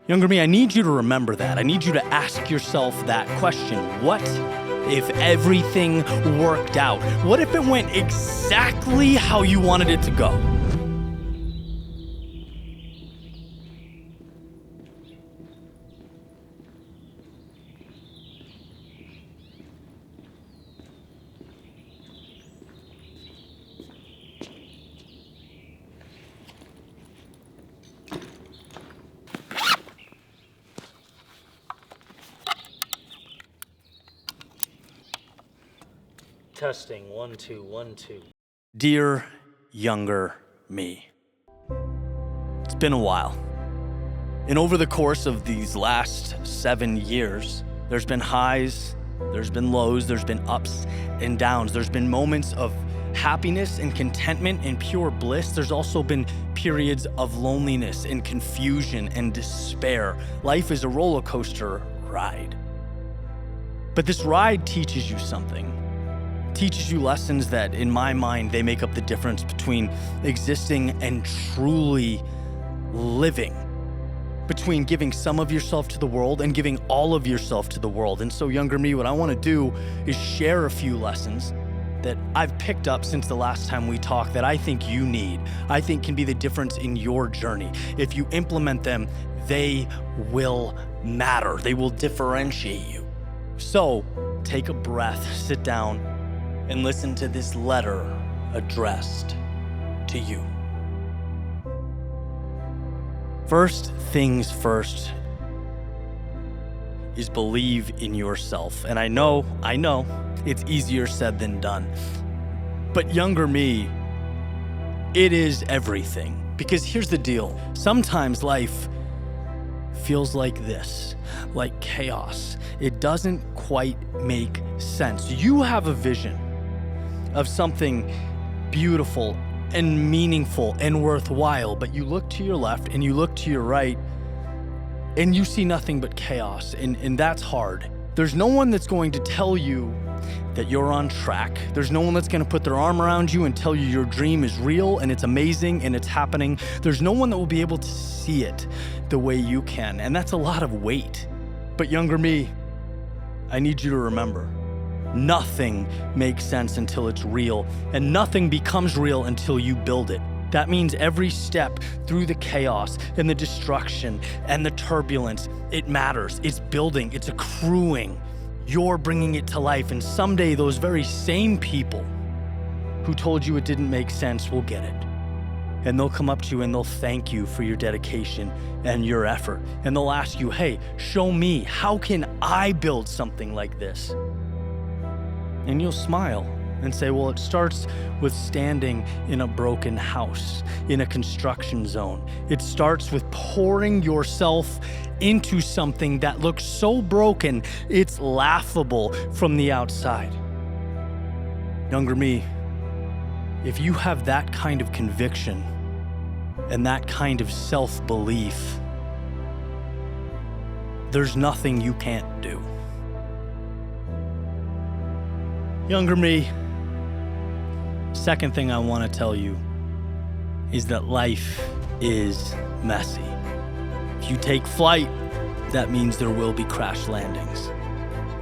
Younger me, I need you to remember that. I need you to ask yourself that question. What if everything worked out? What if it went exactly how you wanted it to go? Testing, 1, 2, 1, 2. Dear younger me, it's been a while. And over the course of these last 7 years, there's been highs, there's been lows, there's been ups and downs. There's been moments of happiness and contentment and pure bliss. There's also been periods of loneliness and confusion and despair. Life is a roller coaster ride. But this ride teaches you something. Teaches you lessons that, in my mind, they make up the difference between existing and truly living, between giving some of yourself to the world and giving all of yourself to the world. And so, younger me, what I want to do is share a few lessons that I've picked up since the last time we talked that I think you need, I think can be the difference in your journey. If you implement them, they will matter. They will differentiate you. So, take a breath, sit down, and listen to this letter addressed to you. First things first is believe in yourself. And I know, it's easier said than done. But younger me, it is everything. Because here's the deal. Sometimes life feels like this, like chaos. It doesn't quite make sense. You have a vision of something beautiful and meaningful and worthwhile, but you look to your left and you look to your right and you see nothing but chaos, and that's hard. There's no one that's going to tell you that you're on track. There's no one that's going to put their arm around you and tell you your dream is real and it's amazing and it's happening. There's no one that will be able to see it the way you can, and that's a lot of weight. But younger me, I need you to remember, nothing makes sense until it's real, and nothing becomes real until you build it. That means every step through the chaos and the destruction and the turbulence, it matters. It's building, it's accruing. You're bringing it to life, and someday those very same people who told you it didn't make sense will get it. And they'll come up to you and they'll thank you for your dedication and your effort. And they'll ask you, hey, show me, how can I build something like this? And you'll smile and say, well, it starts with standing in a broken house, in a construction zone. It starts with pouring yourself into something that looks so broken, it's laughable from the outside. Younger me, if you have that kind of conviction and that kind of self-belief, there's nothing you can't do. Younger me, second thing I want to tell you is that life is messy. If you take flight, that means there will be crash landings.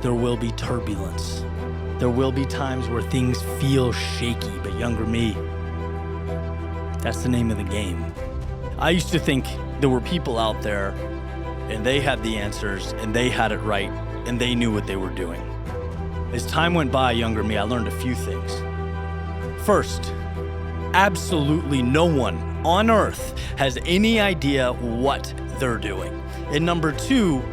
There will be turbulence. There will be times where things feel shaky, but younger me, that's the name of the game. I used to think there were people out there and they had the answers and they had it right and they knew what they were doing. As time went by, younger me, I learned a few things. First, absolutely no one on earth has any idea what they're doing. And number two,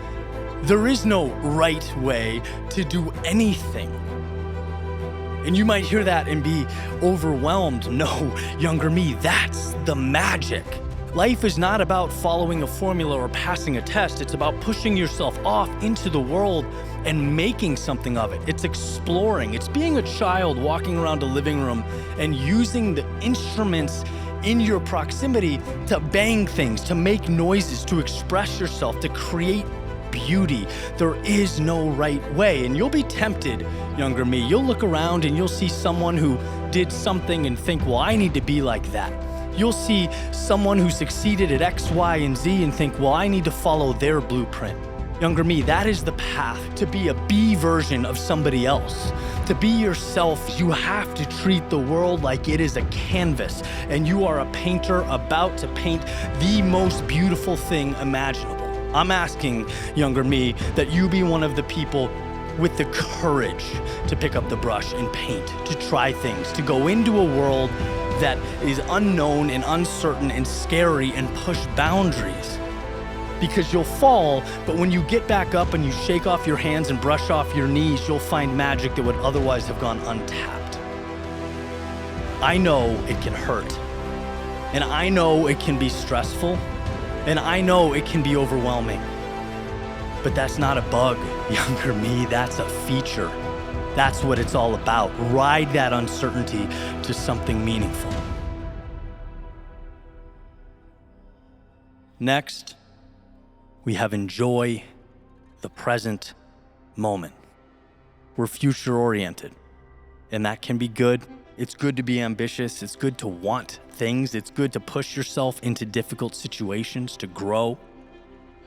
there is no right way to do anything. And you might hear that and be overwhelmed. No, younger me, that's the magic. Life is not about following a formula or passing a test. It's about pushing yourself off into the world and making something of it. It's exploring. It's being a child walking around a living room and using the instruments in your proximity to bang things, to make noises, to express yourself, to create beauty. There is no right way. And you'll be tempted, younger me. You'll look around and you'll see someone who did something and think, well, I need to be like that. You'll see someone who succeeded at X, Y, and Z and think, well, I need to follow their blueprint. Younger me, that is the path to be a B version of somebody else. To be yourself, you have to treat the world like it is a canvas, and you are a painter about to paint the most beautiful thing imaginable. I'm asking, younger me, that you be one of the people with the courage to pick up the brush and paint, to try things, to go into a world that is unknown and uncertain and scary and push boundaries. Because you'll fall, but when you get back up and you shake off your hands and brush off your knees, you'll find magic that would otherwise have gone untapped. I know it can hurt, and I know it can be stressful, and I know it can be overwhelming. But that's not a bug, younger me, that's a feature. That's what it's all about. Ride that uncertainty to something meaningful. Next, we have enjoy the present moment. We're future-oriented, and that can be good. It's good to be ambitious. It's good to want things. It's good to push yourself into difficult situations to grow.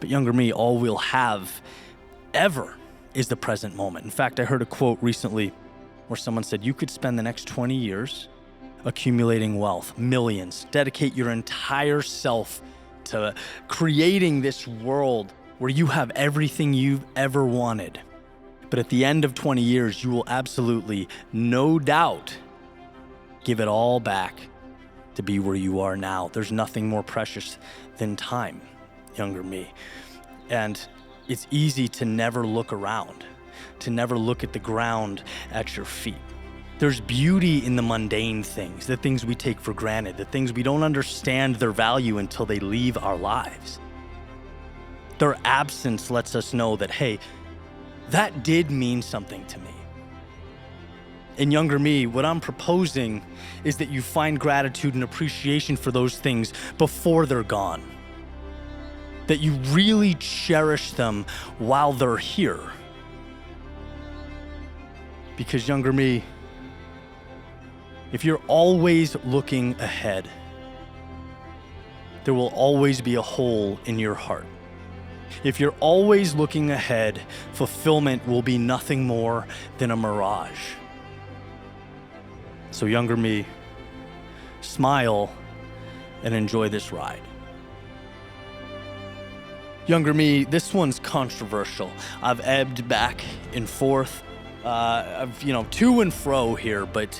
But younger me, all we'll have ever is the present moment. In fact, I heard a quote recently where someone said, you could spend the next 20 years accumulating wealth, millions, dedicate your entire self to creating this world where you have everything you've ever wanted. But at the end of 20 years, you will absolutely, no doubt, give it all back to be where you are now. There's nothing more precious than time, younger me. And it's easy to never look around, to never look at the ground at your feet. There's beauty in the mundane things, the things we take for granted, the things we don't understand their value until they leave our lives. Their absence lets us know that, hey, that did mean something to me. And younger me, what I'm proposing is that you find gratitude and appreciation for those things before they're gone. That you really cherish them while they're here. Because younger me, if you're always looking ahead, there will always be a hole in your heart. If you're always looking ahead, fulfillment will be nothing more than a mirage. So younger me, smile and enjoy this ride. Younger me, this one's controversial. I've ebbed back and forth. I've, to and fro here, but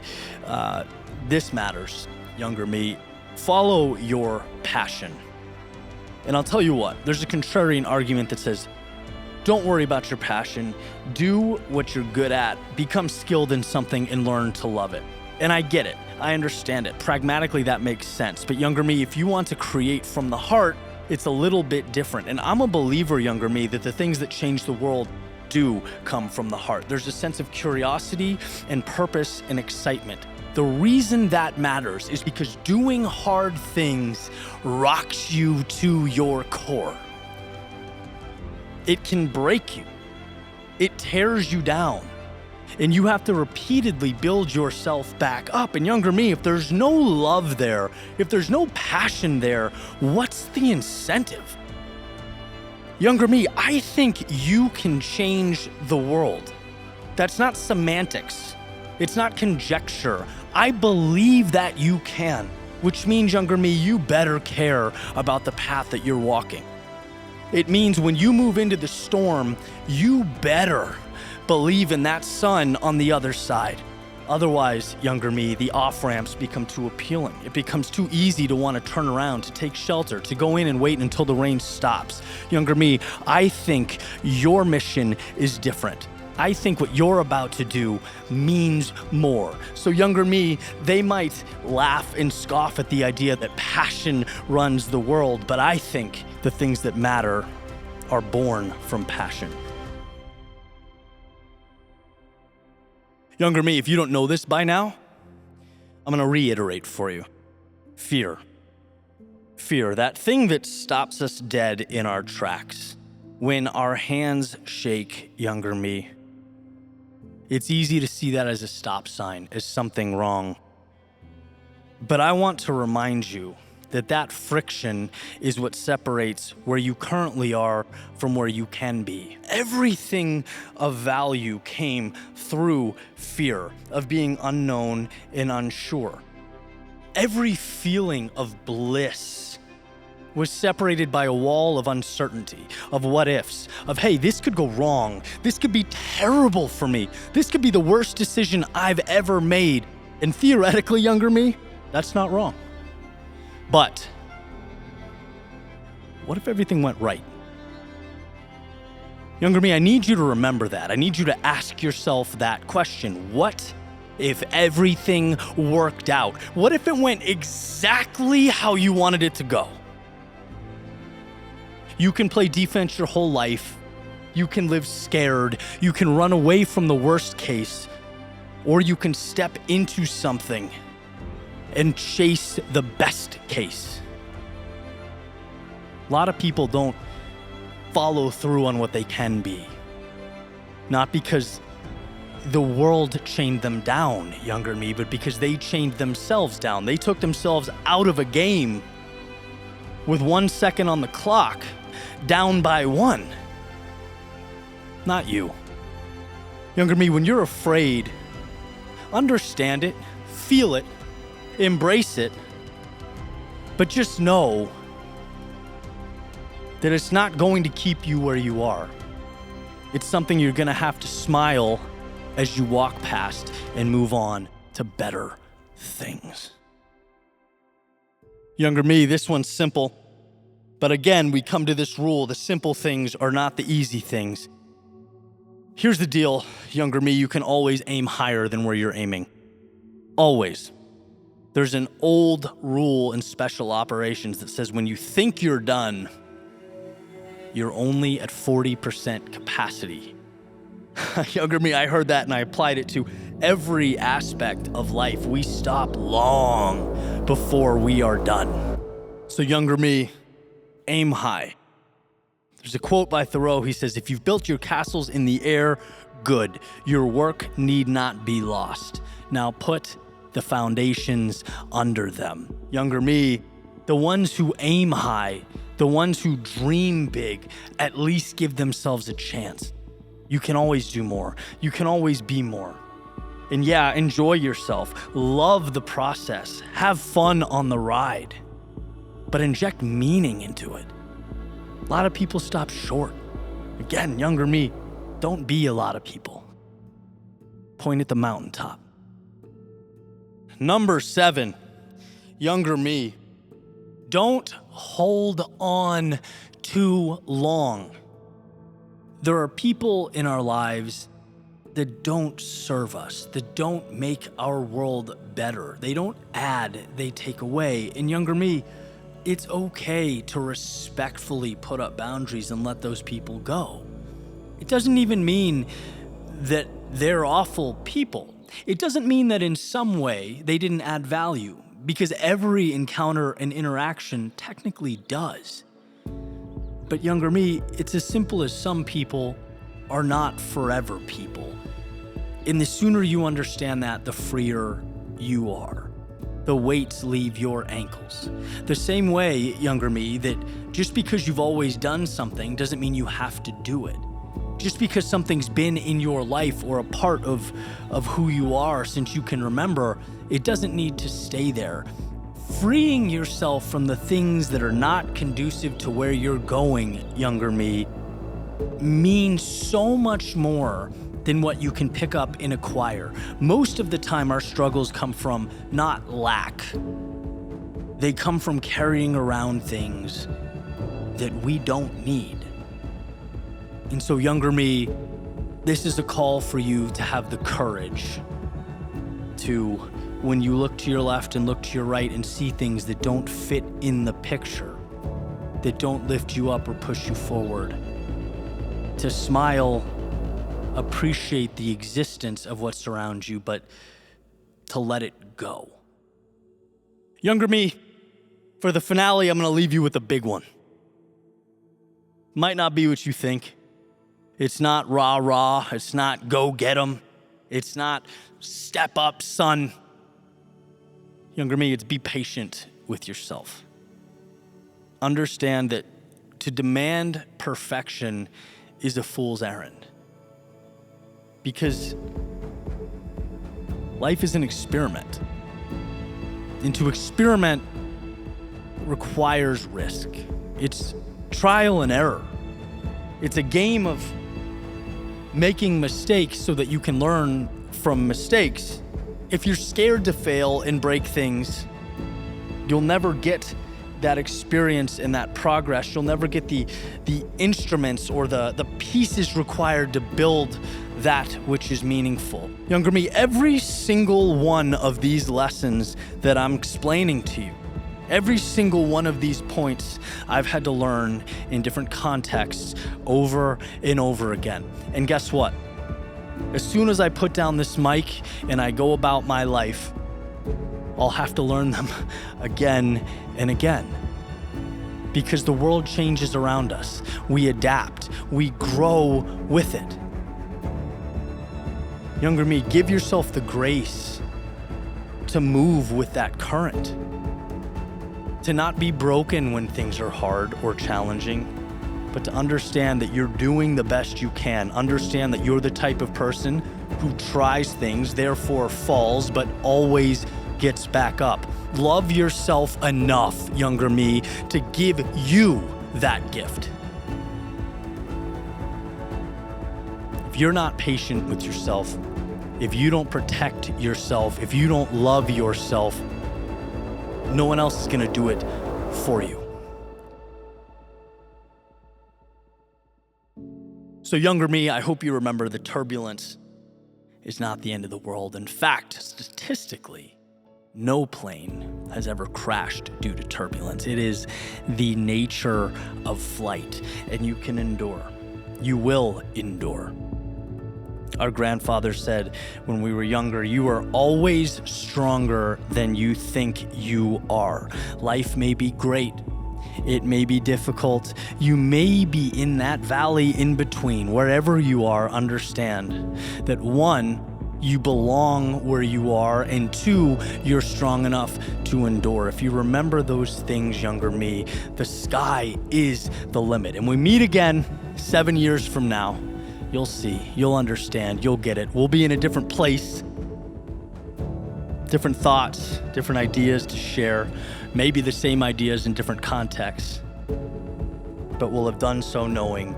this matters, younger me. Follow your passion. And I'll tell you what, there's a contrarian argument that says, don't worry about your passion. Do what you're good at. Become skilled in something and learn to love it. And I get it. I understand it. Pragmatically, that makes sense. But younger me, if you want to create from the heart, it's a little bit different. And I'm a believer, younger me, that the things that change the world do come from the heart. There's a sense of curiosity and purpose and excitement. The reason that matters is because doing hard things rocks you to your core. It can break you. It tears you down. And you have to repeatedly build yourself back up. And younger me, if there's no love there, if there's no passion there, what's the incentive? Younger me, I think you can change the world. That's not semantics. It's not conjecture. I believe that you can, which means, younger me, you better care about the path that you're walking. It means when you move into the storm, you better believe in that sun on the other side. Otherwise, younger me, the off-ramps become too appealing. It becomes too easy to want to turn around, to take shelter, to go in and wait until the rain stops. Younger me, I think your mission is different. I think what you're about to do means more. So younger me, they might laugh and scoff at the idea that passion runs the world, but I think the things that matter are born from passion. Younger me, if you don't know this by now, I'm going to reiterate for you. Fear. Fear, that thing that stops us dead in our tracks. When our hands shake, younger me, it's easy to see that as a stop sign, as something wrong. But I want to remind you that friction is what separates where you currently are from where you can be. Everything of value came through fear of being unknown and unsure. Every feeling of bliss was separated by a wall of uncertainty, of what ifs, of, hey, this could go wrong. This could be terrible for me. This could be the worst decision I've ever made. And theoretically, younger me, that's not wrong. But what if everything went right? Younger me, I need you to remember that. I need you to ask yourself that question. What if everything worked out? What if it went exactly how you wanted it to go? You can play defense your whole life. You can live scared. You can run away from the worst case. Or you can step into something and chase the best case. A lot of people don't follow through on what they can be. Not because the world chained them down, younger me, but because they chained themselves down. They took themselves out of a game with 1 second on the clock, down by 1. Not you. Younger me, when you're afraid, understand it, feel it, embrace it, but just know that it's not going to keep you where you are. It's something you're gonna have to smile as you walk past and move on to better things. Younger me, this one's simple. But again, we come to this rule: the simple things are not the easy things. Here's the deal, younger me, you can always aim higher than where you're aiming. Always. There's an old rule in special operations that says when you think you're done, you're only at 40% capacity. Younger me, I heard that and I applied it to every aspect of life. We stop long before we are done. So younger me, aim high. There's a quote by Thoreau. He says, if you've built your castles in the air, good. Your work need not be lost. Now put the foundations under them. Younger me, the ones who aim high, the ones who dream big, at least give themselves a chance. You can always do more. You can always be more. And yeah, enjoy yourself. Love the process. Have fun on the ride. But inject meaning into it. A lot of people stop short. Again, younger me, don't be a lot of people. Point at the mountaintop. Number 7, younger me, don't hold on too long. There are people in our lives that don't serve us, that don't make our world better. They don't add, they take away. And younger me, it's okay to respectfully put up boundaries and let those people go. It doesn't even mean that they're awful people. It doesn't mean that in some way they didn't add value, because every encounter and interaction technically does. But younger me, it's as simple as some people are not forever people. And the sooner you understand that, the freer you are. The weights leave your ankles. The same way, younger me, that just because you've always done something doesn't mean you have to do it. Just because something's been in your life or a part of who you are since you can remember, it doesn't need to stay there. Freeing yourself from the things that are not conducive to where you're going, younger me, means so much more than what you can pick up and acquire. Most of the time, our struggles come from not lack. They come from carrying around things that we don't need. And so, younger me, this is a call for you to have the courage to, when you look to your left and look to your right and see things that don't fit in the picture, that don't lift you up or push you forward, to smile, appreciate the existence of what's around you, but to let it go. Younger me, for the finale, I'm going to leave you with a big one. Might not be what you think. It's not rah-rah. It's not go get 'em. It's not step up, son. Younger me, it's be patient with yourself. understand that to demand perfection is a fool's errand. Because life is an experiment. And to experiment requires risk. It's trial and error. It's a game of making mistakes so that you can learn from mistakes. If you're scared to fail and break things, you'll never get that experience and that progress. You'll never get the instruments or the pieces required to build that which is meaningful. Younger me, every single one of these lessons that I'm explaining to you, every single one of these points I've had to learn in different contexts over and over again. And guess what? As soon as I put down this mic and I go about my life, I'll have to learn them again and again. Because the world changes around us. We adapt. We grow with it. Younger me, give yourself the grace to move with that current. To not be broken when things are hard or challenging, but to understand that you're doing the best you can. Understand that you're the type of person who tries things, therefore falls, but always gets back up. Love yourself enough, younger me, to give you that gift. If you're not patient with yourself, if you don't protect yourself, if you don't love yourself, no one else is going to do it for you. So younger me, I hope you remember that turbulence is not the end of the world. In fact, statistically, no plane has ever crashed due to turbulence. It is the nature of flight, and you can endure. You will endure. Our grandfather said when we were younger, you are always stronger than you think you are. Life may be great. It may be difficult. You may be in that valley in between. Wherever you are, understand that one, you belong where you are, and two, you're strong enough to endure. If you remember those things, younger me, the sky is the limit. And we meet again 7 years from now. You'll see, you'll understand, you'll get it. We'll be in a different place, different thoughts, different ideas to share, maybe the same ideas in different contexts, but we'll have done so knowing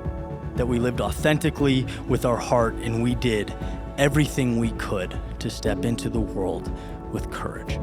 that we lived authentically with our heart and we did everything we could to step into the world with courage.